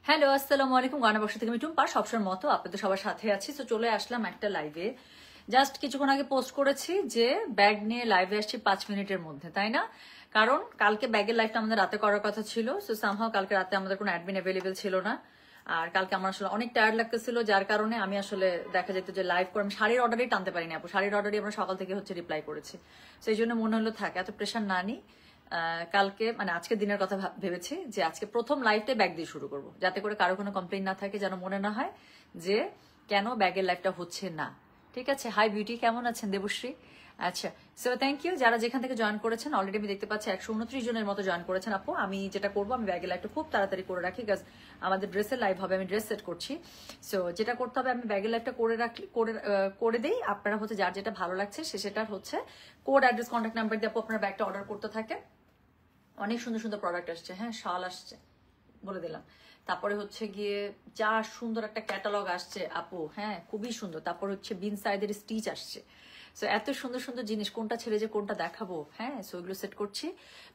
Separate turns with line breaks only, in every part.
Hello, আসসালামু আলাইকুম। গানাবক্স থেকে আমি টুম্পা সবসময়ের মতো আপনাদের সবার সাথে আছি। তো চলে আসলাম একটা লাইভে। জাস্ট কিছুক্ষণ আগে পোস্ট করেছি যে ব্যাগ নিয়ে লাইভে আসছি 5 মিনিটের মধ্যে, তাই না? কারণ কালকে ব্যাগের লাইভটা আমাদের রাতে করার কথা ছিল। সো সামহাও কালকে রাতে আমাদের কোনো অ্যাডমিন অ্যাভেলেবেল ছিল না। আর কালকে আমার আসলে অনেক টায়ার্ড লাগতেছিল, যার কারণে আমি আসলে দেখা যেত যে লাইভ করে আমি শাড়ির অর্ডারই টানতে পারিনি আপু। শাড়ির অর্ডারই আমরা সকাল থেকে হচ্ছে রিপ্লাই করেছি। সেই জন্য মনে হলো থাক, এত প্রেশার না নিই। কালকে মানে আজকে দিনের কথা ভেবেছি যে আজকে প্রথম লাইভটাই ব্যাগ দিয়ে শুরু করব, যাতে করে কারো কোনো কমপ্লেইন না থাকে, যেন মনে না হয় যে কেন ব্যাগের লাইভটা হচ্ছে না। ঠিক আছে। হাই বিউটি, কেমন আছেন দেবশ্রী? আচ্ছা, সো থ্যাংক ইউ যারা যেখান থেকে জয়েন করেছেন। অলরেডি আমি দেখতে পাচ্ছি 129 জনের মতো জয়েন করেছেন আপু। আমি যেটা করবো, আমি ব্যাগের লাইভটা খুব তাড়াতাড়ি করে রাখি, বিকজ আমাদের ড্রেসের লাইভ হবে, আমি ড্রেস সেট করছি। সো যেটা করতে হবে, আমি ব্যাগের লাইভটা করে রাখি, করে দেই। আপনারা হচ্ছে যার যেটা ভালো লাগছে সেটার হচ্ছে কোড, অ্যাড্রেস, কন্ট্যাক্ট নাম্বার দিয়ে আপু আপনার ব্যাগটা অর্ডার করতে থাকে। অনেক সুন্দর সুন্দর প্রোডাক্ট আসছে, হ্যাঁ, শাল আসছে বলে দিলাম। তারপরে হচ্ছে গিয়ে যা সুন্দর একটা ক্যাটালগ আসছে আপু, হ্যাঁ খুবই সুন্দর। তারপর হচ্ছে বিন সাইডের স্টিচ আসছে। সো এত সুন্দর সুন্দর জিনিস, কোনটা ছেড়ে যে কোনটা দেখাবো, হ্যাঁ। সো এগুলো সেট করছি।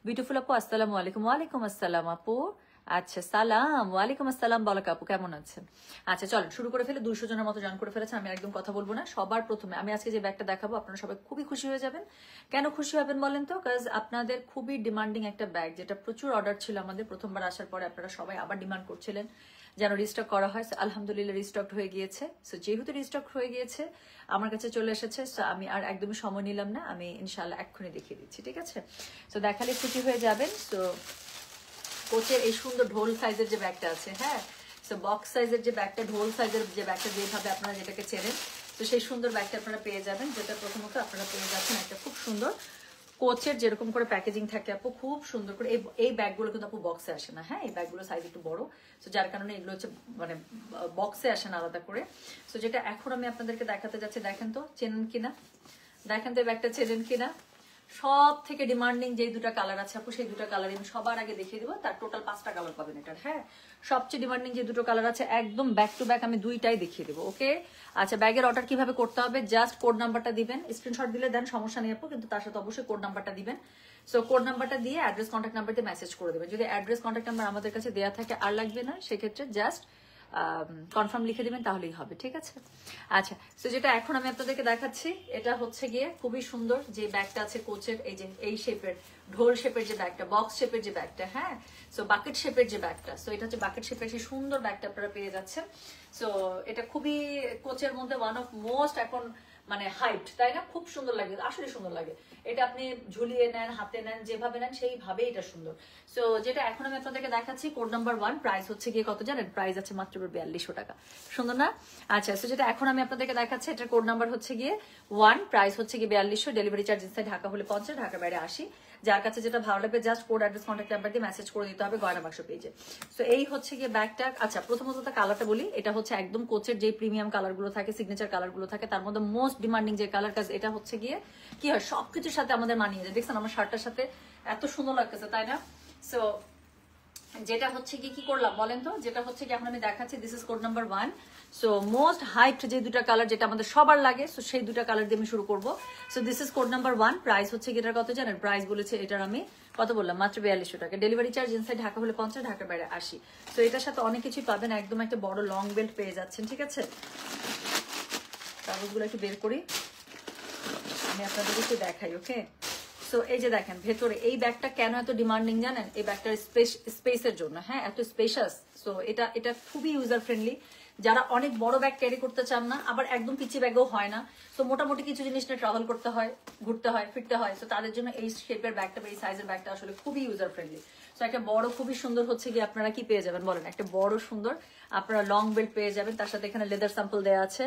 বিউটিফুল আপু, আসসালামু আলাইকুম। ওয়ালাইকুম আসসালাম আপু। আচ্ছা, সালাম। ওয়ালাইকুম আসসালাম বলাকা আপু, কেমন আছেন? আচ্ছা চলেন শুরু করে ফেলে। 200 জনের মতো জয়েন করে ফেলেছেন, আমি একদম কথা বলবো না। সবার প্রথমে আমি আজকে যে ব্যাগটা দেখাবো, আপনারা সবাই খুবই খুশি হয়ে যাবেন। কেন খুশি হবেন বলেন তো? কাজ আপনাদের খুবই ডিমান্ডিং একটা ব্যাগ, যেটা প্রচুর অর্ডার ছিল আমাদের প্রথমবার আসার পরে। আপনারা সবাই আবার ডিমান্ড করছিলেন যেন রিস্টক করা হয়। আলহামদুলিল্লাহ রিস্টক হয়ে গিয়েছে। সো যেহেতু রিস্টক হয়ে গিয়েছে, আমার কাছে চলে এসেছে। সো আমি আর একদমই সময় নিলাম না, আমি ইনশাল্লাহ এক্ষুনি দেখিয়ে দিচ্ছি, ঠিক আছে? সো দেখালে খুশি হয়ে যাবেন। সো কোচের এই সুন্দর ঢোল সাইজের যে ব্যাগটা আছে, হ্যাঁ, সো বক্স সাইজের যে ব্যাগটা, ঢোল সাইজের যে ব্যাগটা, যেভাবে আপনারা যেটাকে চেনেন, তো সেই সুন্দর ব্যাগটা আপনারা পেয়ে যাবেন। যেটা প্রথমত আপনারা পেয়ে যাচ্ছেন একটা খুব সুন্দর কোচের যেরকম করে প্যাকেজিং থাকে আপু, খুব সুন্দর করে। এই ব্যাগগুলো কিন্তু আপু বক্সে আসে না, হ্যাঁ, এই ব্যাগগুলো সাইজ একটু বড়। তো যার কারণে এগুলো হচ্ছে মানে বক্সে আসে না আলাদা করে। তো যেটা এখন আমি আপনাদেরকে দেখাতে যাচ্ছি, দেখেন তো চেনেন কিনা, দেখেন তো এই ব্যাগটা চেনেন কিনা। সব থেকে ডিমান্ডিং যে দুটা কালার আছে আপু, সেই দুটো কালার আমি সবার আগে দেখিয়ে দেবো। তার টোটাল 5টা কালার পাবেন এটার, হ্যাঁ। সবচেয়ে ডিমান্ডিং যে দুটো কালার আছে, একদম ব্যাক টু ব্যাক আমি দুইটাই দেখিয়ে দেবো, ওকে? আচ্ছা, ব্যাগের অর্ডার কিভাবে করতে হবে? জাস্ট কোড নাম্বারটা দিবেন, স্ক্রিনশট দিলে দেন, সমস্যা নেই আপু, কিন্তু তার সাথে অবশ্যই কোড নাম্বারটা দিবেন। সো কোড নাম্বারটা দিয়ে অ্যাড্রেস, কন্ট্যাক্ট নাম্বার দিয়ে মেসেজ করে দেবেন। যদি অ্যাড্রেস, কন্ট্যাক্ট নাম্বার আমাদের কাছে দেওয়া থাকে আর লাগবে না, সেক্ষেত্রে জাস্ট কনফার্ম লিখে দিবেন, তাহলেই হবে, ঠিক আছে? আচ্ছা, তো যেটা এখন আমি আপনাদেরকে দেখাচ্ছি, এটা হচ্ছে গিয়ে খুবই সুন্দর যে ব্যাগটা আছে কোচের, এই যে এই শেপের, ঢোল শেপের যে ব্যাগটা, বক্স শেপের যে ব্যাগটা, হ্যাঁ, সো বাকেট শেপের যে ব্যাগটা। সো এটা হচ্ছে বাকেট শেপের সেই সুন্দর ব্যাগটা আপনারা পেয়ে যাচ্ছেন। সো এটা খুবই কোচের মধ্যে ওয়ান অফ মোস্ট এখন মানে হাইট, তাই না? খুব সুন্দর লাগে, আসলে সুন্দর লাগে। এটা আপনি ঝুলিয়ে নেন, হাতে নেন, যেভাবে নেন সেইভাবে এটা সুন্দর। সো যেটা এখন আমি আপনাদেরকে দেখাচ্ছি, কোড নাম্বার 1, প্রাইস হচ্ছে গিয়ে কত জানেন? প্রাইস আছে মাত্র 4200 টাকা। সুন্দর না? আচ্ছা, সো যেটা এখন আমি আপনাদেরকে দেখাচ্ছি, এটার কোড নাম্বার হচ্ছে গিয়ে 1, প্রাইস হচ্ছে গিয়ে 4200, ডেলিভারি চার্জ ইনসাইড ঢাকা হলে 50, ঢাকার বাইরে 80। যার কাছে যেটা ভালো লাগবে just code, address, contact number দিয়ে মেসেজ করে দিতে হবে গয়না বাক্স পেজে। সো এই হচ্ছে গিয়ে ব্যাগটা। আচ্ছা, প্রথমত কালারটা বলি, এটা হচ্ছে একদম কোচের যে প্রিমিয়াম কালার গুলো থাকে, সিগনেচার কালার গুলো থাকে, তার মধ্যে মোস্ট ডিমান্ডিং যে কালার, কাজ এটা হচ্ছে গিয়ে কি হয়, সবকিছুর সাথে আমাদের মানিয়ে যায়। দেখছেন আমার শার্টটার সাথে এত সুন্দর লাগতেছে, তাই না? সো যেটা হচ্ছে কি করলাম বলেন তো, যেটা হচ্ছে কি এখন আমি দেখাচ্ছি, this is code number 1। So most height যে দুটা কালার, যেটা আমাদের সবার লাগে, সো সেই দুটা কালার দিয়ে আমি শুরু করবো। So this is code number 1, price হচ্ছে কি এটার কত জানেন? প্রাইস বলেছে এটার আমি কত বললাম? মাত্র 4200 টাকা। ডেলিভারি চার্জ ইনসাইড ঢাকা হলে 50, ঢাকার বাইরে 80। সো এটার সাথে অনেক কিছুই পাবেন, একদম একটা বড় লং বেল্ট পেয়ে যাচ্ছেন, ঠিক আছে? কাগজগুলো একটু বের করি, আমি আপনাদেরকে একটু দেখাই, ওকে? সো এই যে দেখেন ভেতরে এই ব্যাগটা কেন এত ডিমান্ডিং জানেন? এই ব্যাগটার স্পেসের জন্য, হ্যাঁ, এত স্পেশাস। সো এটা খুবই ইউজার ফ্রেন্ডলি। যারা অনেক বড় ব্যাগ ক্যারি করতে চান না, আবার একদম পিচি ব্যাগও হয় না, তো মোটামুটি কিছু জিনিস নিয়ে ট্রাভেল করতে হয়, ঘুরতে হয়, ফিরতে হয়, তো তাদের জন্য এই শেপের ব্যাগটা বা এই সাইজের ব্যাগটা আসলে খুবই ইউজার ফ্রেন্ডলি। সো একটা বড় খুবই সুন্দর হচ্ছে গিয়ে আপনারা কি পেয়ে যাবেন বলেন? একটা বড় সুন্দর আপনারা লং বেল্ট পেয়ে যাবেন, তার সাথে এখানে লেদার স্যাম্পল দেওয়া আছে।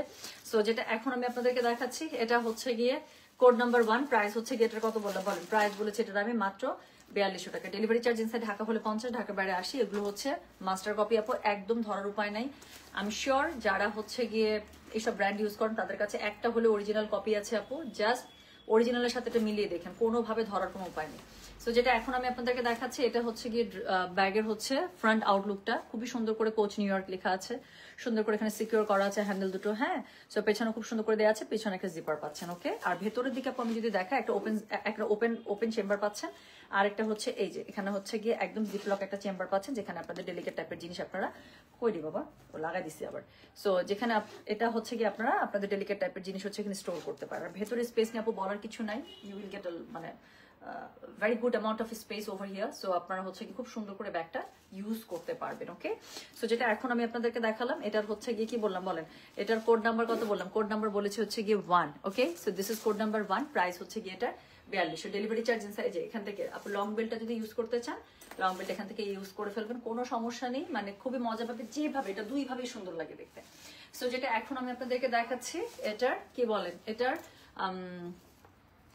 সো যেটা এখন আমি আপনাদেরকে দেখাচ্ছি, এটা হচ্ছে গিয়ে কোড নাম্বার 1, প্রাইস হচ্ছে গেটের কত বললাম বলেন? প্রাইস বলেছে এটার আমি মাত্র 4200 টাকা। ডেলিভারি চার্জ ইনসাইড ঢাকা হলে 50, ঢাকার বাইরে 80। এগুলো হচ্ছে মাস্টার কপি আপু, একদম ধরার উপায় নাই। আমি শিওর যারা হচ্ছে গিয়ে এইসব ব্র্যান্ড ইউজ করেন তাদের কাছে একটা হলে অরিজিনাল কপি আছে আপু। জাস্ট অরিজিনালের সাথে এটা মিলিয়ে দেখেন, কোনোভাবে ধরার কোনো উপায় নেই। সো যেটা এখন আমি আপনাদেরকে দেখাচ্ছি, এটা হচ্ছে গিয়ে ব্যাগের হচ্ছে ফ্রন্ট আউটলুকটা খুবই সুন্দর করে কোচ নিউ ইয়র্ক লেখা আছে, সুন্দর করে এখানে সিকিউর করা আছে হ্যান্ডেল দুটো, হ্যাঁ। সো পেছনে খুব সুন্দর করে দেওয়া আছে, পেছনে একটা জিপার পাচ্ছেন, ওকে? আর ভেতরের দিকে আপু আমি যদি দেখা, একটা ওপেন চেম্বার পাচ্ছেন, আরেকটা হচ্ছে এই যে এখানে হচ্ছে গিয়ে একদম জিপলক একটা চেম্বার পাচ্ছেন, যেখানে আপনাদের ডেলিকেট টাইপের জিনিস আপনারা কই বাবা ও লাগাই দিছি আবার। সো যেখানে এটা হচ্ছে গিয়ে আপনারা আপনাদের ডেলিকেট টাইপের জিনিস হচ্ছে এখানে স্টোর করতে পারেন। আর ভেতরে স্পেস নিয়ে আপু বলার কিছু নাই, ইউ উইল গেট মানে very good amount of speech over here. So আপনারা হচ্ছে কি খুব সুন্দর করে ব্যাগটা ইউজ করতে পারবেন। ওকে, সো যেটা এখন আমি আপনাদেরকে দেখালাম এটার হচ্ছে গিয়ে কি বললাম বলেন, এটার কোড নাম্বার কত বললাম, কোড নাম্বার বলেছি হচ্ছে গিয়ে 1। Okay, so this is code number 1, price হচ্ছে গিয়ে এটা 4200। ডেলিভারি চার্জ ইনসাইড যে এখান থেকে আপনি লং বেলটা যদি ইউজ করতে চান, লং বেলটা এখান থেকে ইউজ করে ফেলবেন, কোনো সমস্যা নেই, মানে খুবই মজা পাবে যেভাবে, এটা দুইভাবেই সুন্দর লাগে দেখতে। সো যেটা এখন আমি আপনাদেরকে দেখাচ্ছি এটার কি বলেন, এটার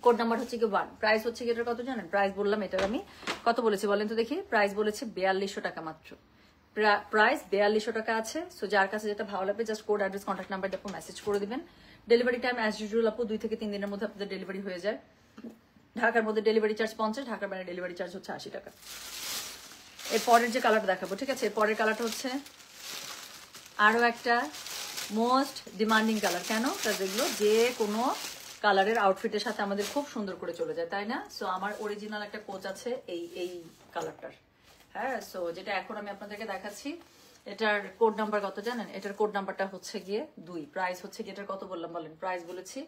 কোড নাম্বার হচ্ছে কি 1, প্রাইস হচ্ছে কি এটার কত জানেন, প্রাইস বললাম এটার আমি কত বলেছি বলেন তো দেখি, প্রাইস বলেছি 4200 টাকা মাত্র, প্রাইস 4200 টাকা আছে। সো যার কাছে যেটা ভালো লাগবে just code address contact number দিয়ে মেসেজ করে দিবেন। ডেলিভারি টাইম অ্যাজ ইউজুয়াল আপু 2 থেকে 3 দিনের মধ্যে আপনাদের ডেলিভারি হয়ে যায়। ঢাকার মধ্যে ডেলিভারি চার্জ 50, ঢাকার বাইরে ডেলিভারি চার্জ হচ্ছে 80 টাকা। এর পরের যে কালারটা দেখাবো, ঠিক আছে, এর পরের কালারটা হচ্ছে আরো একটা মোস্ট ডিমান্ডিং কালার। কেন? কারণ যেগুলো যে কোনো কালারের আউটফিটের সাথে আমাদের খুব সুন্দর করে চলে যায়, তাই না? সো আমার অরিজিনাল একটা কোচ আছে এই কালারটার। হ্যাঁ, সো যেটা এখন আমি আপনাদেরকে দেখাচ্ছি এটার কোড নাম্বার কত জানেন, এটার কোড নাম্বারটা হচ্ছে গিয়ে 2, প্রাইস হচ্ছে গিয়ে এটার কত বললাম বলেন, প্রাইস বলেছি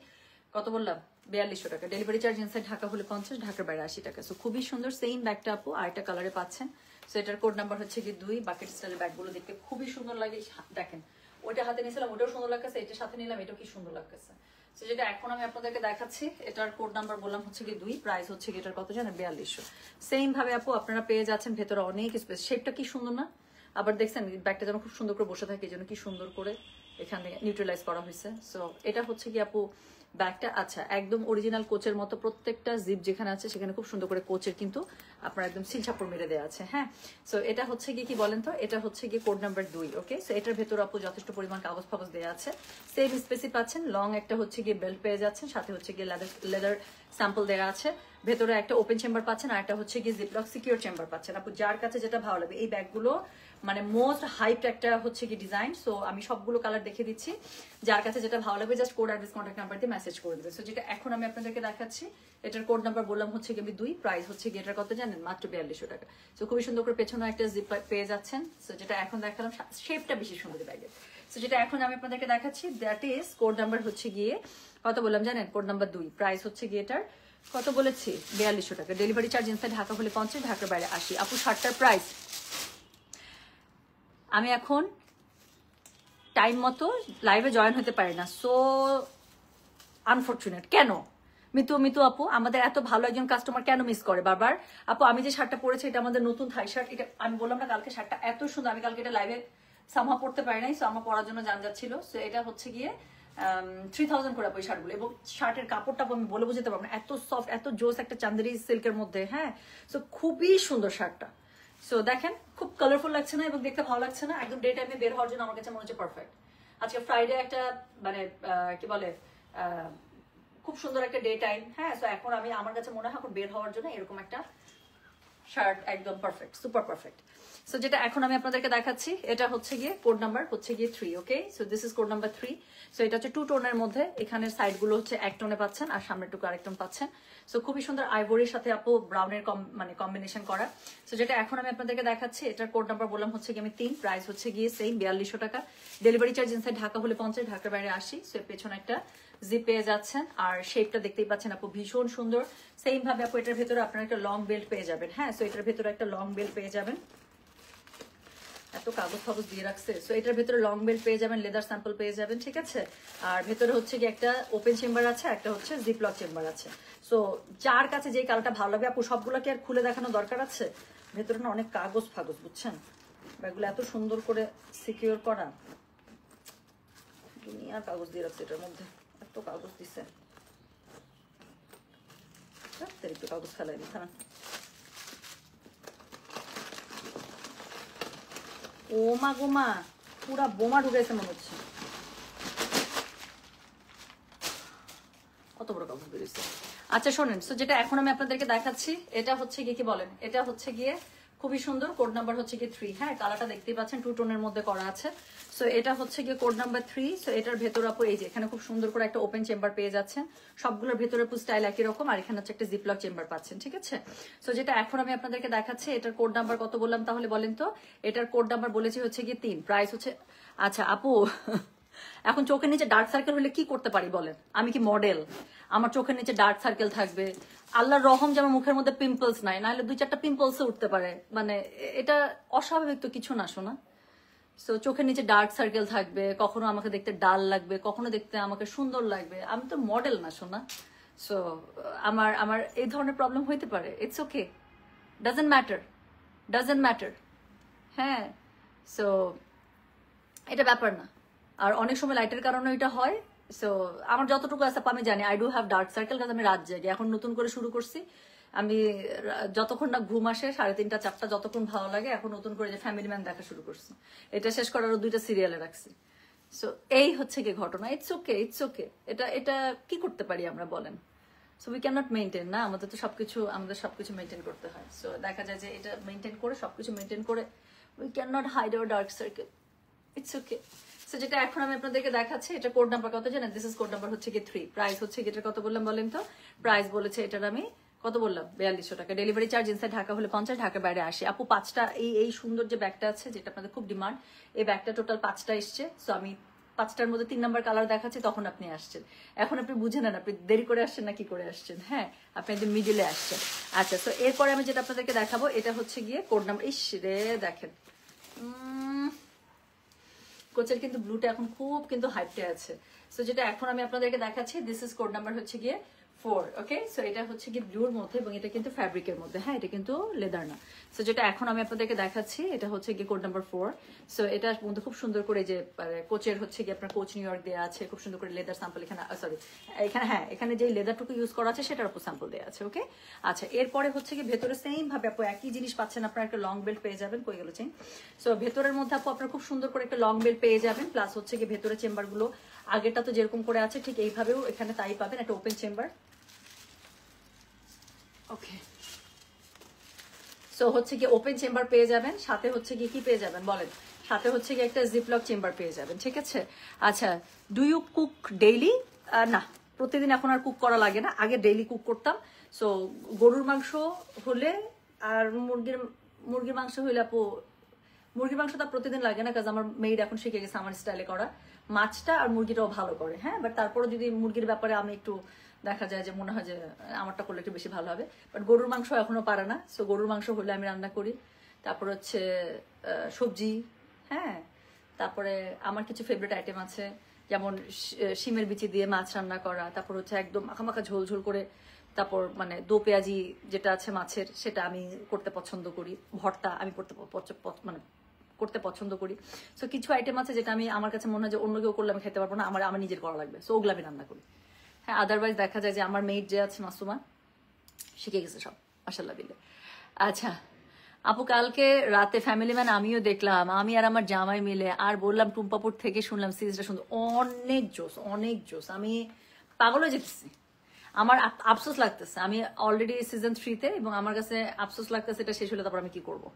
কত বললাম 4200 টাকা। ডেলিভারি চার্জ ইনসাইড ঢাকা হলে 50, ঢাকার বাইরে 80 টাকা। সো খুবই সুন্দর সেম ব্যাগটা আপু আরেকটা কালারে পাচ্ছেন। সো এটার কোড নাম্বার হচ্ছে কি 2। বাকেট স্টাইলের ব্যাগগুলো দেখতে খুবই সুন্দর লাগে, দেখেন ওইটা হাতে নিয়েছিলাম ওটাও সুন্দর লাগতেছে, এটার সাথে নিলাম এটাও কি সুন্দর লাগতেছে। সো যেটা এখন আমি আপনাদেরকে দেখাচ্ছি এটার কোড নাম্বার বললাম হচ্ছে কি 2, প্রাইস হচ্ছে কি এটার কত জানেন 4200। সেম ভাবে আপু আপনারা পেয়ে যাচ্ছেন ভেতরে অনেক স্পেস, শেপটা কি সুন্দর না? আবার দেখছেন ব্যাগটা যেন খুব সুন্দর করে বসে থাকে, এই জন্য কি সুন্দর করে এখানে নিউট্রালাইজ করা হয়েছে। সো এটা হচ্ছে কি আপু ব্যাগটা, আচ্ছা একদম অরিজিনাল কোচের মতো প্রত্যেকটা জিপ যেখানে আছে সেখানে খুব সুন্দর করে কোচের কিন্তু আপনার একদম সিল ছাপড় মেরে দেওয়া আছে। হ্যাঁ, সো এটা হচ্ছে গিয়ে কি বলেন তো, এটা হচ্ছে গিয়ে কোড নাম্বার 2। ওকে, সো এটার ভেতর আপু যথেষ্ট পরিমাণ কাগজ ফাগজ দেওয়া আছে, সেম স্পেসি পাচ্ছেন, লং একটা হচ্ছে গিয়ে বেল্ট পেয়ে যাচ্ছেন, সাথে হচ্ছে গিয়ে লেদার স্যাম্পল দেওয়া আছে, ভেতরে একটা ওপেন চেম্বার পাচ্ছেন, আর একটা হচ্ছে গিয়ে জিপলক সিকিউর চেম্বার পাচ্ছেন। আপু যার কাছে যেটা ভালো লাগবে, এই ব্যাগগুলো মানে মোস্ট হাইপ একটা হচ্ছে কি ডিজাইন। সো আমি সবগুলো কালার দেখে দিচ্ছি, যার কাছে যেটা ভালো লাগবে just code address contact number দিয়ে মেসেজ করে দেবে। সো যেটা এখন আমি আপনাদেরকে দেখাচ্ছি এটার কোড নাম্বার বললাম হচ্ছে কি আমি 2, প্রাইস হচ্ছে কি এটার কত জানেন মাত্র 4200 টাকা। সো খুবই সুন্দর করে পেছনে একটা জিপ পেয়ে যাচ্ছেন। সো যেটা এখন দেখালাম শেপটা বেশি সুন্দর ব্যাগের। সো যেটা এখন আমি আপনাদেরকে দেখাচ্ছি দ্যাট ইজ কোড নাম্বার হচ্ছে গিয়ে কত বললাম জানেন, কোড নাম্বার 2, প্রাইস হচ্ছে গিয়ে এটার কত বলেছি 4200 টাকা। ডেলিভারি চার্জ ইনসাইড ঢাকা হলে 50, ঢাকার বাইরে 80। আপু 60টার প্রাইস আমি এখন টাইম মতো লাইভে জয়েন হতে পারি না, সো আনফরচুনেট। কেন মিতু আপু আমাদের এত ভালো একজন কাস্টমার কেন মিস করে বারবার? আপু আমি যে শার্টটা পরেছি এটা আমাদের নতুন থাই শার্ট, এটা আমি বললাম না কালকে শার্টটা এত সুন্দর, আমি কালকে এটা লাইভে সামহা পড়তে পারি নাই, সো আমার পরার জন্য যান যাচ্ছিল। সো এটা হচ্ছে গিয়ে 3000 করে আপু এই শার্টগুলো, এবং শার্টের কাপড়টা আমি বলে বুঝতে পারবো না, এত সফট এত জোস একটা চান্দেরি সিল্কের মধ্যে। হ্যাঁ, সো খুবই সুন্দর শার্টটা। সো দেখেন খুব কালারফুল লাগছে না এবং দেখতে ভালো লাগছে না, একদম ডে টাইমে বের হওয়ার জন্য আমার কাছে মনে হচ্ছে পারফেক্ট। আজকে ফ্রাইডে একটা মানে কি বলে খুব সুন্দর একটা ডে টাইম। হ্যাঁ, সো এখন আমি আমার কাছে মনে হয় এখন বের হওয়ার জন্য এরকম একটা শার্ট একদম পারফেক্ট, সুপার পারফেক্ট। সো যেটা এখন আমি আপনাদেরকে দেখাচ্ছি এটা হচ্ছে গিয়ে কোড নাম্বার হচ্ছে গিয়ে 3। Okay, so this is code number 3। সো এটা হচ্ছে 2 টোনের মধ্যে, এখানের সাইড গুলো হচ্ছে 1 টোনে পাচ্ছেন আর সামনেটুকু আরেক টোন পাচ্ছেন। সো খুবই সুন্দর আইভরির সাথে আপু ব্রাউনের মানে কম্বিনেশন করা। সো যেটা এখন আমি আপনাদেরকে দেখাচ্ছি এটার কোড নাম্বার বললাম হচ্ছে গিয়ে আমি 3, প্রাইস হচ্ছে গিয়ে সেম 4200 টাকা। ডেলিভারি চার্জ ইনসাইড ঢাকা হলে 50, ঢাকার বাইরে 80। সো পেছনে একটা জিপ পেয়ে যাচ্ছেন, আর শেপটা দেখতেই পাচ্ছেন আপু ভীষণ সুন্দর। সেম ভাবে আপু এটার ভেতরে আপনারা একটা লং বেল্ট পেয়ে যাবেন। হ্যাঁ, সো এটার ভেতরে একটা লং বেল্ট পেয়ে যাবেন, এত কাগজ ফাগজ দিয়ে রাখছে। সো এটার ভেতরে লং বেল্ট পেয়ে যাবেন, লেদার স্যাম্পল পেয়ে যাবেন, ঠিক আছে। আর ভেতরে হচ্ছে কি একটা ওপেন চেম্বার আছে, একটা হচ্ছে জিপলক চেম্বার আছে। সো যার কাছে যে কালারটা ভালো লাগবে আপু সবগুলোকে আর খুলে দেখানো দরকার আছে, ভেতরে না অনেক কাগজ ফাগজ বুঝছেন, ব্যাগগুলো এত সুন্দর করে সিকিউর করা, দুনিয়ার কাগজ দিয়ে রাখছে এটার মধ্যে, এত কাগজ দিছে, একটু কাগজ ফেলাই দিই না। ও মা গো মা, পুরা বোমা ঢুকেছে মনে হচ্ছে, কত বড় কাগজ বেরিয়েছে। আচ্ছা শোনেন, সো যেটা এখন আমি আপনাদেরকে দেখাচ্ছি এটা হচ্ছে গিয়ে কি বলেন, এটা হচ্ছে গিয়ে খুব খুবই সুন্দর। কোড নাম্বার হচ্ছে কি 3। হ্যাঁ, কালারটা দেখতেই পাচ্ছেন 2 টোনের মধ্যে করা আছে। সো এটা হচ্ছে গিয়ে কোড নাম্বার 3। সো এটার ভেতর আপু এই যে এখানে খুব সুন্দর করে একটা ওপেন চেম্বার পেয়ে যাচ্ছেন। সবগুলোর ভেতরে আপু স্টাইল একই রকম, আর এখানে হচ্ছে একটা জিপলক চেম্বার পাচ্ছেন। ঠিক আছে, সো যেটা এখন আমি আপনাদেরকে দেখাচ্ছি, এটার কোড নাম্বার কত বললাম তাহলে বলেন তো? এটার কোড নাম্বার বলেছি হচ্ছে গিয়ে 3, প্রাইস হচ্ছে, আচ্ছা আপু এখন চোখের নিচে ডার্ক সার্কেল হলে কি করতে পারি বলেন? আমি কি মডেল? আমার চোখের নিচে ডার্ক সার্কেল থাকবে? আল্লাহর রহম যেমন মুখের মধ্যে পিম্পলস নাই, নাহলে 2-4টা পিম্পলস উঠতে পারে, মানে এটা অস্বাভাবিক তো কিছু না শোনা। সো চোখের নিচে ডার্ক সার্কেল থাকবে, কখনো আমাকে দেখতে ডাল লাগবে, কখনো দেখতে আমাকে সুন্দর লাগবে, আমি তো মডেল না শোনা। সো আমার আমার এই ধরনের প্রবলেম হইতে পারে, it's okay, doesn't matter, doesn't matter. হ্যাঁ, সো এটা ব্যাপার না। আর অনেক সময় লাইটের কারণে এটা হয়। সো আমার যতটুকু আছে আমি জানি I do have dark circle, কারণ আমি রাত জাগি, এখন নতুন করে শুরু করছি। আমি যতক্ষণ না ঘুম আসে 3:30 4টা, যতক্ষণ ভালো লাগে, এখন নতুন করে যে ফ্যামিলি ম্যান দেখা শুরু করছি, এটা শেষ করার 2টা সিরিয়ালে রাখছি। সো এই হচ্ছে কি ঘটনা, ইটস ওকে, ইটস ওকে। এটা এটা কি করতে পারি আমরা বলেন? So we can not maintain না, আমাদের সবকিছু মেনটেন করতে হয়। সো দেখা যায় যে এটা মেনটেন করে, সবকিছু মেনটেন করে we can not hide our dark circle, it's okay. So যেটা এখন আমি আপনাদেরকে দেখাচ্ছি, এটা কোড নাম্বার কত জানেন? দিস ইজ কোড নাম্বার হচ্ছে কি 3। প্রাইস হচ্ছে কি, এটা কত বললাম বলেন তো? প্রাইস বলেছে এটার আমি কত বললাম? 4200 টাকা। ডেলিভারি চার্জ ইনসাইড ঢাকা হলে 50, ঢাকার বাইরে 80। আপু 5টা এই সুন্দর যে ব্যাগটা আছে, যেটা আপনাদের খুব ডিমান্ড, এই ব্যাগটা টোটাল 5টা এসছে। সো আমি 5টার মধ্যে 3 নাম্বার কালার দেখাচ্ছি, তখন আপনি আসছেন। এখন আপনি বুঝে নেন আপনি দেরি করে আসছেন না কি করে আসছেন। হ্যাঁ, আপনি একদম মিডিলে আসছেন। আচ্ছা, তো এরপরে আমি যেটা আপনাদেরকে দেখাবো, এটা হচ্ছে গিয়ে কোড নাম্বার, ইস রে দেখেন, কোচের কিন্তু ব্লুটা এখন খুব কিন্তু হাইপটে আছে। সো যেটা এখন আমি আপনাদেরকে দেখাচ্ছি, দিস ইজ কোড নাম্বার হচ্ছে গিয়ে 4। ওকে, সো এটা হচ্ছে কি ব্লুর মধ্যে, এবং এটা কিন্তু ফ্যাব্রিকের মধ্যে। হ্যাঁ, এটা কিন্তু লেদার না। সো যেটা এখন আমি আপনাদেরকে দেখাচ্ছি, এটা হচ্ছে গিয়ে কোড নাম্বার 4। সো এটার মধ্যে খুব সুন্দর করে যে কোচের হচ্ছে গিয়ে আপনার কোচ নিউ ইয়র্ক দেওয়া আছে, খুব সুন্দর করে লেদার স্যাম্পল এখানে, সরি এখানে, হ্যাঁ এখানে যে লেদারটুকু ইউজ করা আছে সেটার উপর স্যাম্পল দেওয়া আছে। ওকে, আচ্ছা এরপরে হচ্ছে কি ভেতরে সেম ভাবে আপু একই জিনিস পাচ্ছেন, আপনার একটা লং বেল্ট পেয়ে যাবেন। কই গেল চেন? সো ভেতরের মধ্যে আপু আপনার খুব সুন্দর করে একটা লং বেল্ট পেয়ে যাবেন, প্লাস হচ্ছে কি ভেতরে চেম্বার গুলো আগেরটা তো যেরকম করে আছে ঠিক এইভাবেও এখানে তাই পাবেন, একটা ওপেন চেম্বার। ওকে, সো হচ্ছে কি ওপেন চেম্বার পেয়ে যাবেন, সাথে হচ্ছে কি পেয়ে যাবেন বলেন? সাথে হচ্ছে কি একটা জিপলক চেম্বার পেয়ে যাবেন। ঠিক আছে, আচ্ছা ডু ইউ কুক ডেইলি? না, প্রতিদিন এখন আর কুক করা লাগে না, আগে ডেইলি কুক করতাম। সো গরুর মাংস হলে আর মুরগির মাংস হইলে আপু, মুরগির মাংসটা প্রতিদিন লাগে না, কাজ আমার মেয়ের এখন শিখে গেছে আমার স্টাইলে করা। মাছটা আর মুরগিটাও ভালো করে, হ্যাঁ, বাট তারপরে যদি মুরগির ব্যাপারে আমি একটু দেখা যায় যে মনে হয় যে আমারটা করলে একটু বেশি ভালো হবে, বাট গরুর মাংস এখনো পারে না। সো গরুর মাংস হলে আমি রান্না করি। তারপর হচ্ছে সবজি, হ্যাঁ, তারপরে আমার কিছু ফেভারিট আইটেম আছে, যেমন শিমের বিচি দিয়ে মাছ রান্না করা, তারপর হচ্ছে একদম মাখামাখা ঝোল ঝোল করে, তারপর মানে দো পেঁয়াজি যেটা আছে মাছের, সেটা আমি করতে পছন্দ করি। ভর্তা আমি করতে পছন্দ করি। সো কিছু আইটেম আছে যেটা আমি, আমার কাছে মনে হয় যে অন্য কেউ করলে আমি খেতে পারবো না, আমার নিজের করা লাগবে, সো ওগুলো আমি রান্না করি। হ্যাঁ, আদারওয়াইজ দেখা যায় যে আমার মেয়ের যে আছে মাসুমা, শিখে গেছে সব মাশাআল্লাহ বিল্লাহ। আচ্ছা আপু, কালকে রাতে ফ্যামিলি ম্যান আমিও দেখলাম, আমি আর আমার জামাই মিলে, আর বললাম টুম্পাপুর থেকে শুনলাম সিরিজটা সুন্দর, অনেক জোস, অনেক জোস। আমি পাগল হয়ে যেতেছি, আমার আফসোস লাগতেছে, আমি অলরেডি সিজন 3-তে, এবং আমার কাছে আফসোস লাগতেছে এটা শেষ হলে তারপর আমি কি করব।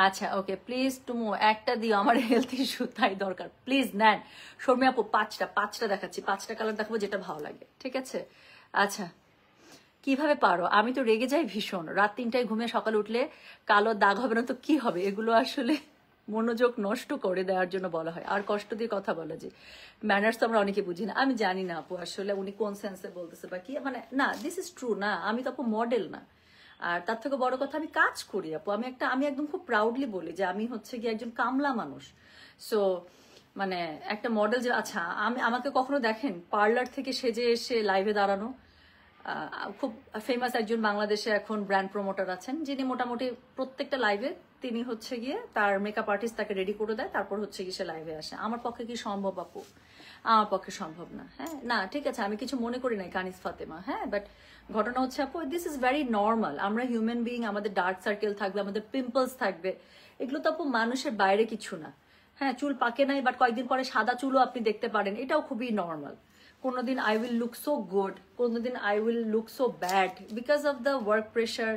আচ্ছা ওকে, প্লিজ টুমু একটা দিও, আমার হেলথ ইস্যু তাই দরকার, প্লিজ নেন। শর্মি আপু 5টা দেখাচ্ছি, 5টা কালার দেখাবো যেটা ভালো লাগে। ঠিক আছে, আচ্ছা কিভাবে পারো? আমি তো রেগে যাই ভীষণ, রাত 3টায় ঘুমিয়ে সকালে উঠলে কালো দাগ হবে না তো কি হবে? এগুলো আসলে মনোযোগ নষ্ট করে দেওয়ার জন্য বলা হয়, আর কষ্ট দিয়ে কথা বলা, যে ম্যানার্স তো আমরা অনেকে বুঝি না। আমি জানি না আপু আসলে উনি কোন সেন্সে বলতেছে বা কি, মানে না, দিস ইজ ট্রু না, আমি তো আপু মডেল না। আর তার থেকে বড় কথা আমি কাজ করি আপু, আমি একদম খুব প্রাউডলি বলি যে আমি হচ্ছে গিয়ে একজন কামলা মানুষ। সো মানে একটা মডেল যে, আচ্ছা আমাকে কখনো দেখেন পার্লার থেকে সেজে এসে লাইভে দাঁড়ানো? খুব ফেমাস একজন বাংলাদেশে এখন ব্র্যান্ড প্রমোটার আছেন, যিনি মোটামুটি প্রত্যেকটা লাইভে তিনি হচ্ছে গিয়ে তার মেকআপ আর্টিস্ট তাকে রেডি করে দেয়, তারপর হচ্ছে গিয়ে সে লাইভে আসে। আমার পক্ষে কি সম্ভব আপু? আমার পক্ষে সম্ভব না। হ্যাঁ, না ঠিক আছে, আমি কিছু মনে করি নাই কানিস ফাতেমা, হ্যাঁ, বাট ঘটনা হচ্ছে আপু, দিস ইজ ভেরি নর্মাল। আমরা হিউম্যান বিইং, আমাদের ডার্ক সার্কেল থাকবে, আমাদের পিম্পলস থাকবে, এগুলো তো আপু মানুষের বাইরে কিছু না। হ্যাঁ, চুল পাকে নাই, বাট কয়েকদিন পরে সাদা চুলও আপনি দেখতে পারেন, এটাও খুবই নর্মাল। কোনোদিন I will look so good, কোনোদিন I will look so bad because of the work pressure,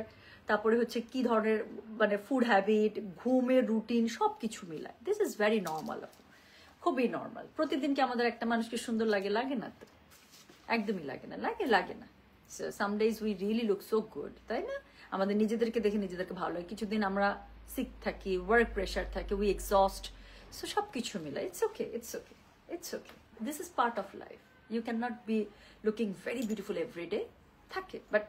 তারপরে হচ্ছে কি ধরনের মানে ফুড হ্যাবিট, ঘুমের রুটিন সব কিছু মিলায়। দিস ইজ ভেরি নর্মাল, খুবই নর্মাল। প্রতিদিন কি আমাদের একটা মানুষকে সুন্দর লাগে? লাগে না তো, একদমই লাগে না, লাগে না। Some days we really look so good, তাই না? আমাদের নিজেদেরকে দেখে নিজেদেরকে ভালো লাগে। কিছুদিন আমরা সিক থাকি, ওয়ার্ক প্রেশার থাকে, উই এক্সস্ট, সো সব কিছু মিলে it's okay, it's okay, it's okay. This is part of life. You can not be looking very beautiful every day, থাকে, বাট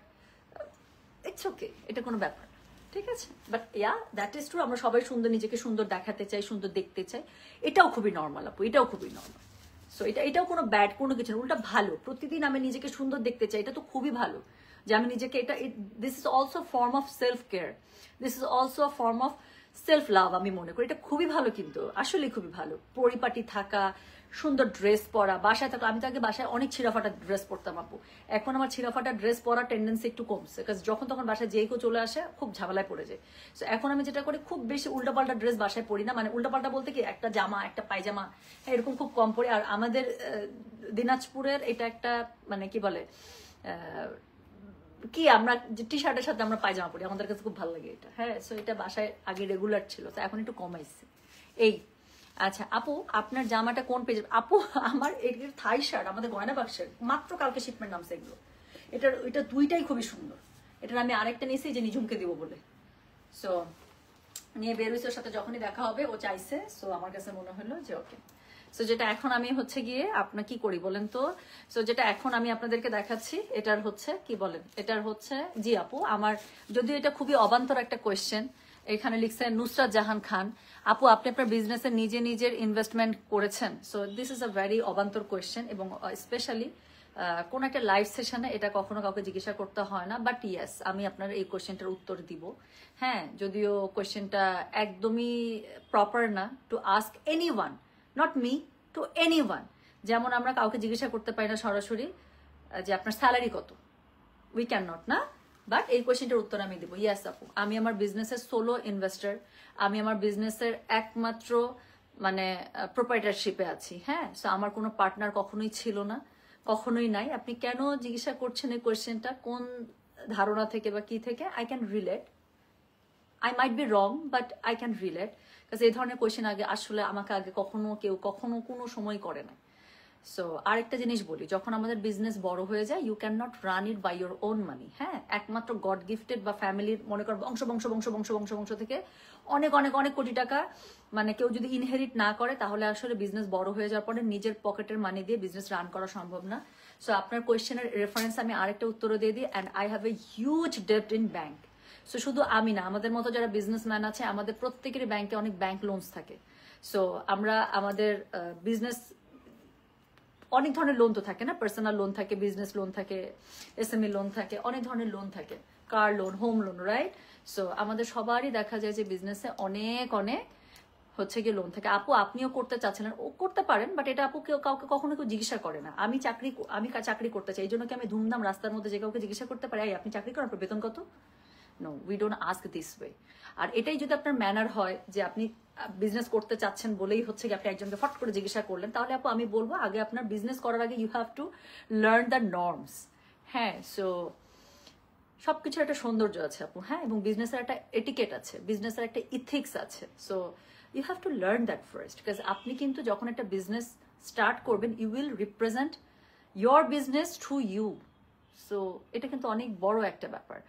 ইটস ওকে, এটা কোনো ব্যাপার না, ঠিক আছে? But yeah, that is true, আমরা সবাই সুন্দর, নিজেকে সুন্দর দেখাতে চাই, সুন্দর দেখতে চাই, এটাও খুবই নর্মাল আপু, এটাও খুবই নর্মাল। সো এটাও কোনো ব্যাড কোনো কিছু না, উল্টা ভালো। প্রতিদিন আমি নিজেকে সুন্দর দেখতে চাই, এটা তো খুবই ভালো যে আমি নিজেকে, এটা this is also form of self care, this is also form of self love, আমি মনে করি এটা খুবই ভালো। কিন্তু আসলে খুবই ভালো পরিপাটি থাকা, সুন্দর ড্রেস পরা, বাসায় থাকা। আমি তো আগে বাসায় অনেক ছিঁড়াফাটা ড্রেস পরতাম আপু, এখন আমার ছিঁড়াফাটা ড্রেস পরার টেন্ডেন্সি একটু কমছে, কারণ যখন তখন বাসায় যেই কেউ চলে আসে খুব ঝামেলায় পড়ে যায়। সো এখন আমি যেটা করি, খুব বেশি উল্টাপাল্টা ড্রেস বাসায় পরি না, মানে উল্টাপাল্টা বলতে কি, একটা জামা একটা পায়জামা, হ্যাঁ, এরকম খুব কম পরি। আর আমাদের দিনাজপুরের এটা একটা মানে কি বলে কি, আমরা টি শার্টের সাথে আমরা পায়জামা পরি, আমাদের কাছে খুব ভালো লাগে এটা, হ্যাঁ। সো এটা বাসায় আগে রেগুলার ছিল, তো এখন একটু কমাইছে এই। আচ্ছা আপু, আপনার জামাটা কোন পেজে? আপু আমার এর থাই শার্ট আমাদের গয়না বাক্সের, মাত্র কালকে শিপমেন্ট নামছে এগুলো। এটা দুইটাই খুবই সুন্দর। এটার আমি আরেকটা নিয়েছি যে নিজুমকে দিব বলে। সো নিয়ে বেরোইসের সাথে যখনই দেখা হবে ও চাইছে, সো আমার কাছে মনে হলো যে ওকে। সো যেটা এখন আমি হচ্ছে গিয়ে আপনার কি করি বলেন তো? সো যেটা এখন আমি আপনাদেরকে দেখাচ্ছি, এটার হচ্ছে কি বলেন, এটার হচ্ছে, জি আপু আমার, যদিও এটা খুবই অবান্তর একটা কোয়েশ্চেন। এখানে লিখছে নুসরাত জাহান খান, আপু আপনি আপনার বিজনেসে নিজের ইনভেস্টমেন্ট করেছেন? So this is a very অবান্তর কোয়েশ্চেন, এবং স্পেশালি কোন একটা লাইভ সেশনে এটা কখনো কাউকে জিজ্ঞাসা করতে হয় না। বাট ইয়েস, আমি আপনার এই কোয়েশ্চেনটার উত্তর দিব। হ্যাঁ, যদিও কোয়েশ্চেনটা একদমই প্রপার না to ask anyone, not me, two anyone. যেমন আমরা কাউকে জিজ্ঞাসা করতে পারি না সরাসরি যে আপনার স্যালারি কত, উই ক্যান নট, না? বাট এই কোয়েশ্চেনটার উত্তর আমি দেবো। ইয়াস আপু, আমি আমার বিজনেসের সোলো ইনভেস্টার, আমি আমার বিজনেসের একমাত্র মানে প্রোপাইটারশিপে আছি, হ্যাঁ। সো আমার কোনো পার্টনার কখনোই ছিল না, কখনোই নাই। আপনি কেন জিজ্ঞাসা করছেন এই কোয়েশ্চেনটা, কোন ধারণা থেকে বা কি থেকে? I can relate, I might be wrong, but I can relate, because এই ধরনের কোয়েশ্চেন আগে আসলে আমাকে আগে কখনো কেউ কখনো কোনো সময় করে না। সো আরেকটা জিনিস বলি, যখন আমাদের বিজনেস বড় হয়ে যায়, you can not run it by your own money, হ্যাঁ। একমাত্র গড গিফটেড বা ফ্যামিলির, মনে কর বংশ বংশ বংশ বংশ বংশ বংশ থেকে অনেক অনেক অনেক কোটি টাকা মানে কেউ যদি ইনহেরিট না করে, তাহলে আসলে বিজনেস বড় হয়ে যাওয়ার পরে নিজের পকেটের মানি দিয়ে বিজনেস রান করা সম্ভব না। সো আপনার কোয়েশ্চেনের রেফারেন্স আমি আরেকটা উত্তরও দিয়ে দিই, and I have a huge ডেপ্ট ইন ব্যাংক। সো শুধু আমি না, আমাদের মতো যারা বিজনেসম্যান আছে, আমাদের প্রত্যেকেরই ব্যাংকে অনেক ব্যাংক লোনস থাকে। সো আমরা আমাদের বিজনেস, অনেক ধরনের লোন তো থাকে না, পার্সোনাল লোন থাকে, বিজনেস লোন থাকে, এসএমই লোন থাকে, অনেক ধরনের লোন থাকে, car loan, home loan, right? So আমাদের সবারই দেখা যায় যে বিজনেসে অনেক অনেক হচ্ছে গিয়ে লোন থাকে। আপু আপনিও করতে চাচ্ছিলেন, ও করতে পারেন, বাট এটা আপু কাউকে কখনো কেউ জিজ্ঞাসা করে না। আমি চাকরি করতে চাই, এই জন্য কি আমি ধুমধাম রাস্তার মধ্যে যে কাউকে জিজ্ঞাসা করতে পারি, আপনি চাকরি করেন, আপনার বেতন কত? No, we don't ask this way. আর এটাই যদি আপনার ম্যানার হয় যে আপনি বিজনেস করতে চাচ্ছেন বলেই হচ্ছে কি আপনি একজনকে ফট করে জিজ্ঞাসা করলেন, তাহলে আপু আমি বলবো আগে আপনার বিজনেস করার আগে you have to learn the norms, হ্যাঁ। সো সবকিছুর একটা সৌন্দর্য আছে আপু, হ্যাঁ, এবং বিজনেসের একটা এটিকেট আছে, বিজনেসের একটা ইথিক্স আছে। So you have to learn that first, because আপনি কিন্তু যখন একটা বিজনেস স্টার্ট করবেন, you will represent your business through you. So এটা কিন্তু অনেক বড় একটা ব্যাপার।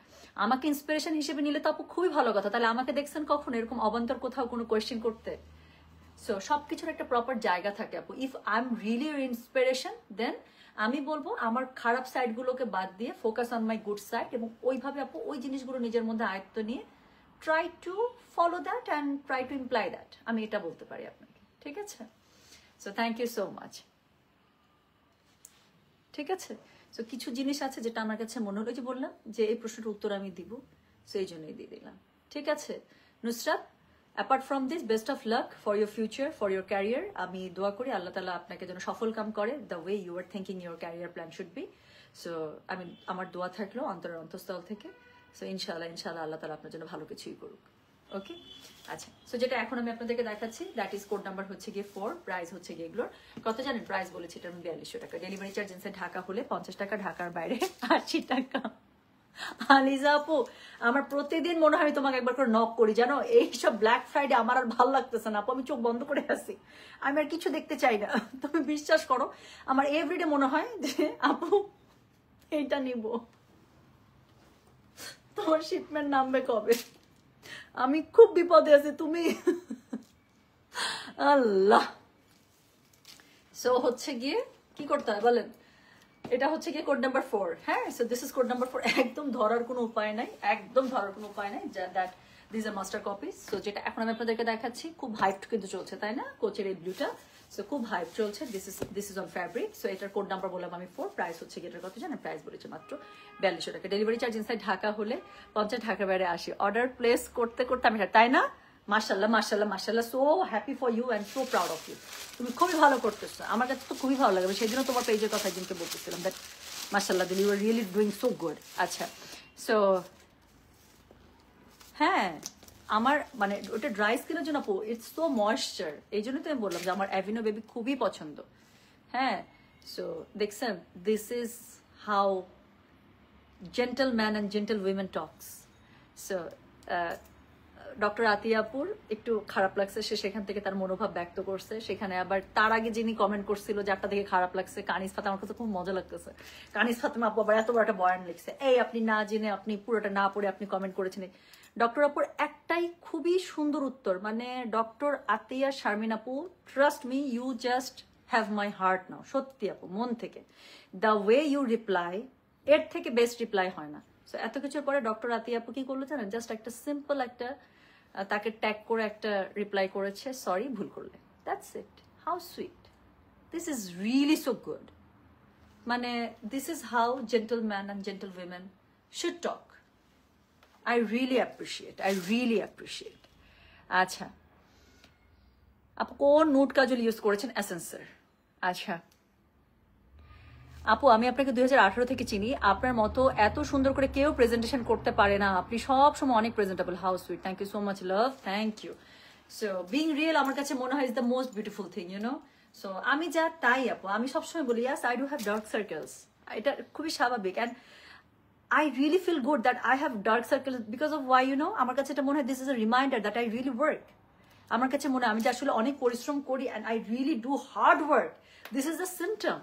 আমাকে ইন্সপিরেশন হিসেবে নিলে তো আপু খুবই ভালো কথা, তাহলে আমাকে দেখছেন কখন এরকম অবান্তর কোথাও কোনো কোয়েশ্চেন করতে? সো সবকিছুর একটা প্রপার জায়গা থাকে আপু। If I am really inspiration, then আমি বলবো আমার খারাপ সাইডগুলোকে বাদ দিয়ে focus on my good side, এবং ওইভাবে আপু ওই জিনিসগুলো নিজের মধ্যে আয়ত্ত নিয়ে try to follow that and try to imply that, আমি এটা বলতে পারি আপনাকে, ঠিক আছে? So thank you so much, ঠিক আছে? সো কিছু জিনিস আছে যেটা আমার কাছে মনে হলো, যে বললাম যে এই প্রশ্নটার উত্তর আমি দিব, সো এই জন্যই দিয়ে দিলাম, ঠিক আছে? Nusrat, apart from this, best of luck for your future, for your career. আমি দোয়া করি আল্লাহ তালা আপনাকে যেন সফল কাম করে, the way you are thinking your career plan should be. So আমি, আমার দোয়া থাকলো অন্তরের অন্তঃস্থল থেকে। সো ইনশাআল্লাহ আল্লাহ তালা আপনার জন্য ভালো কিছুই করুক, ওকে? আচ্ছা, সো যেটা এখন আমি আপনাদেরকে দেখাচ্ছি, দ্যাট ইজ কোড নাম্বার হচ্ছে গিয়ে 4, প্রাইস হচ্ছে গিয়ে এগুলোর কত জানেন? প্রাইস বলেছি এটা 4200 টাকা। ডেলিভারি চার্জ ইনসাইড ঢাকা হলে 50 টাকা, ঢাকার বাইরে 80 টাকা। আলিজা আপু, আমার প্রতিদিন মনে হয় আমি তোমাকে একবার করে নক করি, জানো এইসব ব্ল্যাক ফ্রাইডে আমার আর ভালো লাগতেছে না আপু, আমি চোখ বন্ধ করে আছি, আমি আর কিছু দেখতে চাই না। তুমি বিশ্বাস করো আমার এভরিডে মনে হয় যে আপু এইটা নিব, তোমার শিপমেন্ট নামবে কবে, আমি খুব বিপদে আছি তুমি। আল্লাহ। সো হচ্ছে গিয়ে কি করতে হয় বলেন, এটা হচ্ছে গিয়ে কোড নাম্বার 4। হ্যাঁ, so this is code number 4। একদম ধরার কোনো উপায় নাই, একদম ধরার কোনো উপায় নাই, that this are master copies. So যেটা এখন আমি আপনাদেরকে দেখাচ্ছি খুব হাইপড কিন্তু চলছে, তাই না, কোচের এই ব্লুটা। সো খুব হাইপ চলছে। This is on fabric. So এটার কোড নাম্বার বললাম আমি 4। প্রাইস হচ্ছে গিয়ে এটার কত জানেন, প্রাইস বলেছে মাত্র 4200 টাকা। ডেলিভারি চার্জ ইনসাইড ঢাকা হলে 50, ঢাকার বাইরে 80। অর্ডার প্লেস করতে করতে আমি, তাই না, মাশাল্লাহ মাশাল্লাহ মাশাল্লাহ, so happy for you and so proud of you. তুমি খুবই ভালো করতেছো, আমার কাছে তো খুবই ভালো লাগে, সেই জন্য তোমার পেজের কথা একদিনকে বলতেছিলাম দ্যাট মাশাল্লাহ you are really doing so good. আচ্ছা, সো হ্যাঁ আমার মানে ওটা ড্রাই স্কিনের জন্য আপু, ইটস সো ময়েশ্চার, এই জন্য তো আমি বললাম যে আমার অ্যাভিনো বেবি খুবই পছন্দ। হ্যাঁ, সো দেখছেন, this is how gentleman and gentle women talks. So doctor আতিয়াপুর একটু খারাপ লাগছে, সে সেখান থেকে তার মনোভাব ব্যক্ত করছে। সেখানে আবার তার আগে যিনি কমেন্ট করছিল যারটা দেখে খারাপ লাগছে, কানিস ফাতেমা, আমার কাছে খুব মজা লাগতেছে। কানিস ফাতেমা আপু আবার এত বড় একটা বয়ান লিখছে, এই আপনি না জেনে, আপনি পুরোটা না পড়ে আপনি কমেন্ট করেছেন। ডক্টর আপুর একটাই খুবই সুন্দর উত্তর, মানে ডক্টর আতিয়া শারমিন আপু, trust me, you just have my heart now. সত্যি আপু, মন থেকে দ্য ওয়ে ইউ রিপ্লাই, এর থেকে বেস্ট রিপ্লাই হয় না। সো এত কিছুর পরে ডক্টর আতিয়া আপু কি করলো জানেন, জাস্ট একটা সিম্পল একটা তাকে ট্যাগ করে একটা রিপ্লাই করেছে, সরি ভুল করলে, that's it. How sweet, this is really so good. মানে this is how gentleman and gentle women should talk. I really appreciate. আচ্ছা আপু কোন নুট কাজল ইউজ করেছেন? এসেন্সের। আচ্ছা আপু, আমি আপনাকে 2018 থেকে চিনি, আপনার মতো এত সুন্দর করে কেউ প্রেজেন্টেশন করতে পারে না, আপনি সব সময় অনেক presentable. How sweet, thank you so much love, thank you. So being real আমার কাছে মনে হয় is the most beautiful thing, you know. So আমি যা তাই আপু, আমি সবসময় বলি yes I do have dark circles, এটা খুবই স্বাভাবিক। And I really feel good that I have dark circles because of why, you know, আমার কাছে এটা মনে হয় this is a reminder that I really work. আমার কাছে মনে হয় আমি যে আসলে অনেক পরিশ্রম করি and I really do hard work. This is the symptom.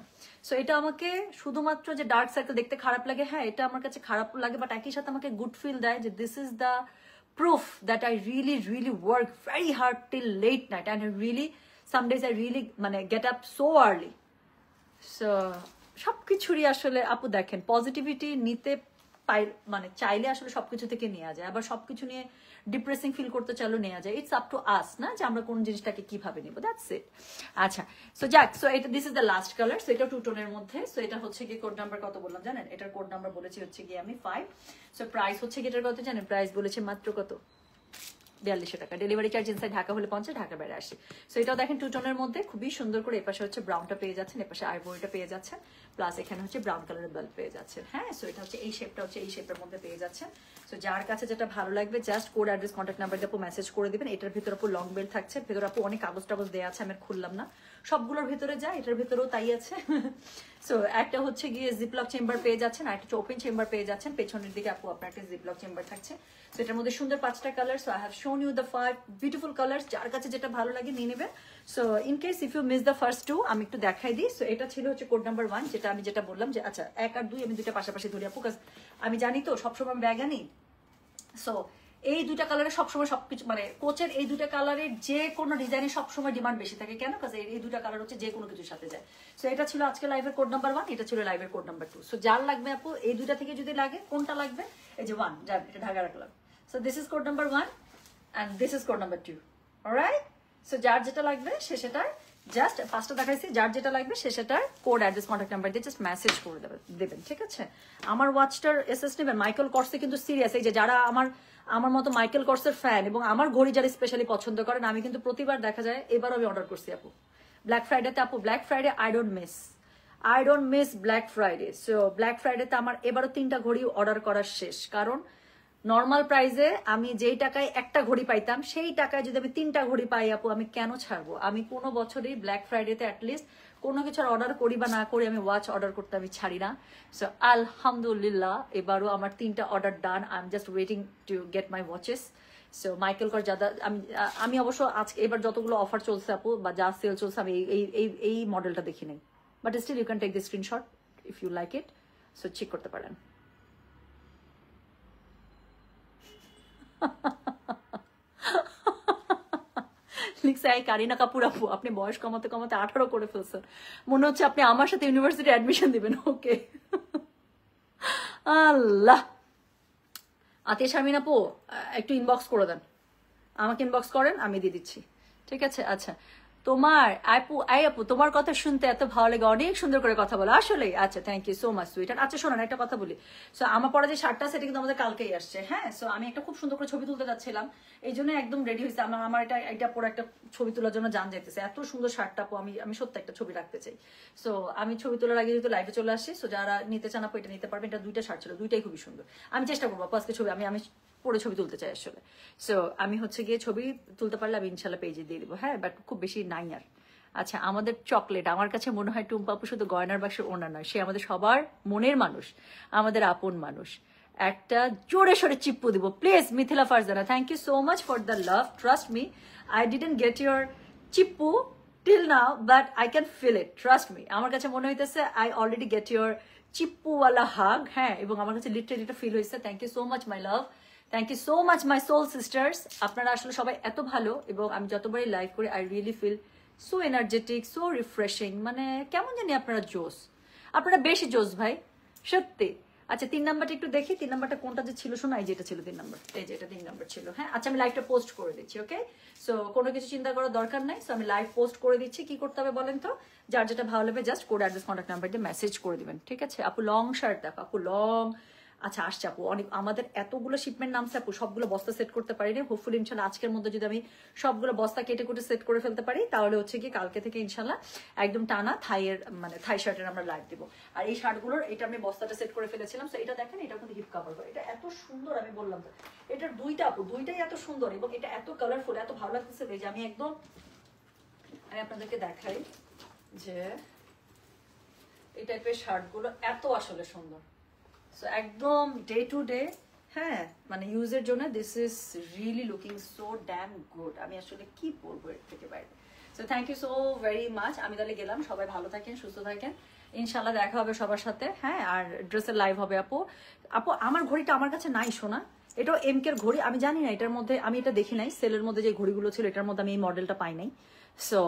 So এটা আমাকে শুধুমাত্র যে ডার্ক সার্কেল দেখতে খারাপ লাগে, হ্যাঁ এটা আমার কাছে খারাপ লাগে, বাট একই সাথে আমাকে গুড ফিল দেয় যে this is the proof that I really work very hard till late night and I really some days I really মানে get up so early. So সবকিছুরই আসলে আপু দেখেন পজিটিভিটি নিতে মানে চাইলে আসলে সবকিছু থেকে নেওয়া যায়, আবার সবকিছু নিয়ে ডিপ্রেসিং ফিল করতে চাইলেও নেওয়া যায়। ইটস আপ টু আস, না যে আমরা কোন জিনিসটাকে কিভাবে নিব, দ্যাটস ইট। আচ্ছা, সো যাক, সো এটা this is the last colour. So এটা 2 টোনের মধ্যে। সো এটা হচ্ছে কি কোড নাম্বার কত বললাম জানেন, এটার কোড নাম্বার বলেছি হচ্ছে কি আমি 5। সো প্রাইস হচ্ছে কি এটার কত জানেন, প্রাইস বলেছে মাত্র কত, 4200 টাকা। ডেলিভারি চার্জ ইনসাইড ঢাকা হলে 50, ঢাকার বাইরে 80। সো এটাও দেখেন 2 টোনের মধ্যে, খুবই সুন্দর করে এপাশে হচ্ছে ব্রাউনটা পেয়ে যাচ্ছেন, এপাশে আইভরিটা পেয়ে যাচ্ছেন, প্লাস এখানে হচ্ছে ব্রাউন কালারের বেল্ট পেয়ে যাচ্ছেন। হ্যাঁ, সো এটা হচ্ছে এই শেপটা হচ্ছে এই শেপের মধ্যে পেয়ে যাচ্ছেন। সো যার কাছে যেটা ভালো লাগবে just code address contact number দিয়ে আপু মেসেজ করে দিবেন। এটার ভিতরে আপু লং বেল্ট থাকছে, ভেতরে আপু অনেক কাগজ টাগজ দেওয়া আছে, আমি খুললাম না, সবগুলোর ভিতরে যা এটার ভিতরেও তাই আছে। সো একটা হচ্ছে গিয়ে জিপলক চেম্বার পেয়ে যাচ্ছেন, আর একটা ওপেন চেম্বার পেয়ে যাচ্ছেন, পেছনের দিকে আপু আপনার একটা জিপলক চেম্বার থাকছে। সো এটার মধ্যে সুন্দর 5টা colour. So I have shown you the 5 beautiful colours, যার কাছে যেটা ভালো লাগে নিয়ে নেবেন। So in case if you miss the first 2 আমি একটু দেখাই দিই। সো এটা ছিল হচ্ছে কোড নাম্বার 1, যেটা আমি যেটা বললাম যে আচ্ছা 1 আর 2 আমি দুইটা পাশাপাশি ধরি আপু, কাজ আমি জানি তো সবসময় আমি ব্যাগ আনি। সো এই দুইটা কালারে সবসময় সবকিছু মানে কোচের এই দুইটা কালারের যে কোনো ডিজাইনের সবসময় ডিমান্ড বেশি থাকে, কেন কাজ এই দুইটা কালার হচ্ছে যে কোনো কিছুর সাথে যায়। সো এটা ছিল আজকে লাইভের কোড নাম্বার 1, এটা ছিল লাইভের কোড নাম্বার 2। সো যার লাগবে আপু এই দুইটা থেকে যদি লাগে কোনটা লাগবে, এই যে 1 যার এটা ঢাকা রাখলাম। So this is code number 1 and this is code number 2, alright. So যার যেটা লাগবে সে সেটা জাস্ট 5টা দেখাইছি, যার যেটা লাগবে সে সেটার কোড অ্যাড্রেস কন্ট্যাক্ট নাম্বার দিয়ে জাস্ট মেসেজ করে দেবেন, ঠিক আছে। আমার ওয়াচটার এসএস নেবেন, মাইকেল কর্সে কিন্তু সিরিয়াস, এই যে যারা আমার মতো মাইকেল কর্সের ফ্যান এবং আমার ঘড়ি যারা স্পেশালি পছন্দ করেন, আমি কিন্তু প্রতিবার দেখা যায়, এবারও আমি অর্ডার করছি আপু ব্ল্যাক ফ্রাইডেতে। আপু black Friday I don't miss black Friday. So black ফ্রাইডেতে আমার এবারও 3টা ঘড়ি অর্ডার করার শেষ, কারণ নর্মাল প্রাইসে আমি যেই টাকায় একটা ঘড়ি পাইতাম সেই টাকায় যদি আমি 3টা ঘড়ি পাই আপু আমি কেন ছাড়বো। আমি কোনো বছরই ব্ল্যাক ফ্রাইডেতে অ্যাটলিস্ট কোনো কিছু অর্ডার করি বা না করি আমি ওয়াচ অর্ডার করতে আমি ছাড়ি না। সো আলহামদুলিল্লাহ এবারও আমার 3টা order done. I am just waiting to get my watches. So Michael কর যাদা আমি অবশ্য আজকে এবার যতগুলো অফার চলছে আপু বা যা সেল চলছে আমি এই মডেলটা দেখি নাই, but still you can take the screenshot if you like it. So check করতে পারেন। লিখছে এই কারিনা কাপুর আপু আপনি বয়স কমাতে কমাতে 18 করে ফেলছেন, মনে হচ্ছে আপনি আমার সাথে ইউনিভার্সিটি অ্যাডমিশন দিবেন। ওকে আল্লাহ। আতিয়া শারমিন আপু একটু ইনবক্স করে দেন, আমাকে ইনবক্স করেন আমি দিয়ে দিচ্ছি, ঠিক আছে? আচ্ছা তোমার আপু তোমার কথা শুনতে এত ভালো লাগে, অনেক সুন্দর করে কথা বলো আসলে। আচ্ছা thank you so much sweet. আচ্ছা শোনেন একটা কথা বলি। সো আমার পরে যে শার্টটা সেটা কিন্তু আমাদের কালকেই আসছে। হ্যাঁ, সো আমি একটা খুব সুন্দর করে ছবি তুলতে যাচ্ছিলাম, এই জন্য একদম রেডি হয়েছে। আমার এটা পরে একটা ছবি তোলার জন্য জান যাইতেছে। এত সুন্দর শার্টটা আপু, আমি সত্যি একটা ছবি রাখতে চাই। সো আমি ছবি তোলার আগে যেহেতু লাইভে চলে আসছি, সো যারা নিতে চান আপু এটা নিতে পারবেন। এটা 2টা শার্ট ছিল, 2টাই খুবই সুন্দর। আমি চেষ্টা করবো আপু আজকে ছবি আমি পরে ছবি তুলতে চাই আসলে। সো আমি হচ্ছে গিয়ে ছবি তুলতে পারলে আমি ইনশাল্লাহ পেজে দিয়ে দিবো। হ্যাঁ, বাট খুব বেশি নাই আর। আচ্ছা আমাদের চকলেট, আমার কাছে মনে হয় টুম্পা আপু শুধু গয়নার বাক্সের ওনার নয়, সে আমাদের সবার মনের মানুষ, আমাদের আপন মানুষ। একটা জোরে সোরে চিপ্পু দিব please. Mithila Farzana thank you so much for the love, trust me I didn't get your চিপ্পু till now but I can feel it, trust me. আমার কাছে মনে হইতেছে আই অলরেডি গেট ইউর চিপ্পুওয়ালা হাগ। হ্যাঁ, এবং আমার কাছে লিটারেলি এটা ফিল হয়েছে। Thank you so much my love, thank you so much my soul sisters. আপনারা আসলে সবাই এত ভালো, এবং আমি যতবারই লাইভ করি I really feel so energetic, so refreshing. মানে কেমন জানি আপনারা জোস, আপনারা বেশি জোস ভাই সত্যি। আচ্ছা 3 নাম্বারটা একটু দেখি, 3 নাম্বারটা কোনটা যে ছিল শোনা, এই যেটা ছিল 3 নাম্বার, এই যে এটা 3 নাম্বার ছিল। হ্যাঁ আচ্ছা আমি লাইভটা পোস্ট করে দিচ্ছি। ওকে, সো কোনো কিছু চিন্তা করার দরকার নাই। সো আমি লাইভ পোস্ট করে দিচ্ছি। কি করতে হবে বলেন তো? যার যেটা ভালো লাগবে just code address contact number দিয়ে মেসেজ করে দিবেন, ঠিক আছে? আপু লং শার্ট দেখো আপু, লং। আচ্ছা আসছে আপু, অনেক আমাদের এতগুলো শিপমেন্ট নামছে আপু, সবগুলো বস্তা সেট করতে পারিনি। হোপফুলি ইনশাল্লাহ আজকের মধ্যে যদি আমি সবগুলো বস্তা কেটে কুটে সেট করে ফেলতে পারি, তাহলে হচ্ছে কি কালকে থেকে ইনশাল্লাহ একদম টানা থাই শার্টের আমরা লাইভ দিব। আর এই শার্টগুলোর এটা আমি বস্তাটা সেট করে ফেলেছিলাম। তো এটা দেখেন, এটা কিন্তু হিপ কাভার করে, এটা এত সুন্দর। আমি বললাম তো এটার 2টা আপু, 2টাই এত সুন্দর, এবং এটা এত কালারফুল, এত ভালো লাগতেছে যে আমি আপনাদেরকে দেখাই যে এই টাইপের শার্টগুলো এত আসলে সুন্দর। সো একদম ডে টু ডে, হ্যাঁ মানে ইউজের জন্য this is really looking so damn good. আমি আসলে কি বলবো এর থেকে বাইরে। So thank you so very much. আমি তাহলে গেলাম, সবাই ভালো থাকেন, সুস্থ থাকেন, ইনশাল্লাহ দেখা হবে সবার সাথে। হ্যাঁ, আর ড্রেসের লাইভ হবে আপু। আমার ঘড়িটা আমার কাছে নাই শোনা, এটাও এমকের ঘড়ি। আমি জানি না এটার মধ্যে, আমি এটা দেখি নাই সেলের মধ্যে যে ঘড়িগুলো ছিল, এটার মধ্যে আমি এই মডেলটা পাই নাই। সো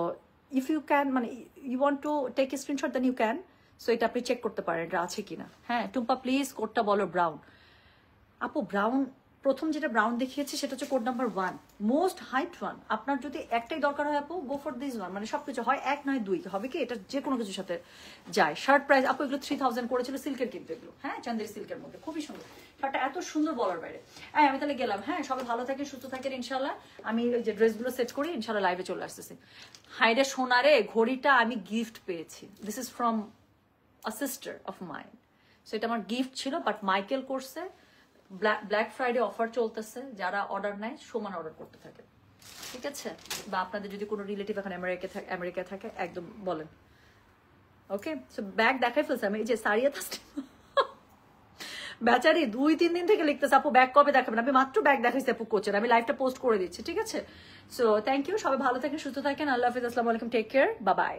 ইফ ইউ ক্যান, মানে you want to take a screenshot then you can. So এটা আপনি চেক করতে পারেন এটা আছে কিনা। হ্যাঁ টুম্পা প্লিজ কোডটা বলো। ব্রাউন আপু, ব্রাউন প্রথম যেটা ব্রাউন দেখিয়েছি সেটা হচ্ছে কোড নাম্বার 1, মোস্ট হাইট 1। আপনার যদি একটাই দরকার হয় আপু, গো ফর দিস 1। মানে সবকিছু হয় 1 নয় 2 হবে কি, এটা যে কোনো কিছুর সাথে যায়। শার্ট প্রাইস আপু এগুলো 3000 করেছিল, সিল্কের কিন্তু এগুলো। হ্যাঁ, চান্দেরি সিল্কের মধ্যে খুবই সুন্দর শার্টটা, এত সুন্দর বলার বাইরে। হ্যাঁ আমি তাহলে গেলাম। হ্যাঁ সবাই ভালো থাকেন, সুস্থ থাকেন ইনশাল্লাহ। আমি ওই যে ড্রেসগুলো সেট করি, ইনশাল্লাহ লাইভে চলে আসতেছি। হাইরে সোনারে, ঘড়িটা আমি গিফট পেয়েছি, this is from a sister of mine. So এটা আমার গিফট ছিল, বাট মাইকেল করছে। ব্ল্যাক ফ্রাইডে অফার চলতেছে, যারা অর্ডার নেয় সমান অর্ডার করতে থাকে, ঠিক আছে? বা আপনাদের যদি কোনো রিলেটিভ এখন আমেরিকায় থাকে একদম বলেন। ওকে, সো ব্যাগ দেখাই ফেলছে আমি, এই যে সারিয়া বেচারি 2-3 দিন থেকে লিখতেছে আপু ব্যাগ কবে দেখাবেন। আমি মাত্র ব্যাগ দেখাইছি আপু কোচের, আমি লাইভটা পোস্ট করে দিচ্ছি, ঠিক আছে? সো থ্যাংক ইউ, সবাই ভালো থাকেন, সুস্থ থাকেন, আল্লাহ হাফিজ, আসসালামু আলাইকুম, টেক কেয়ার, বাই বাই।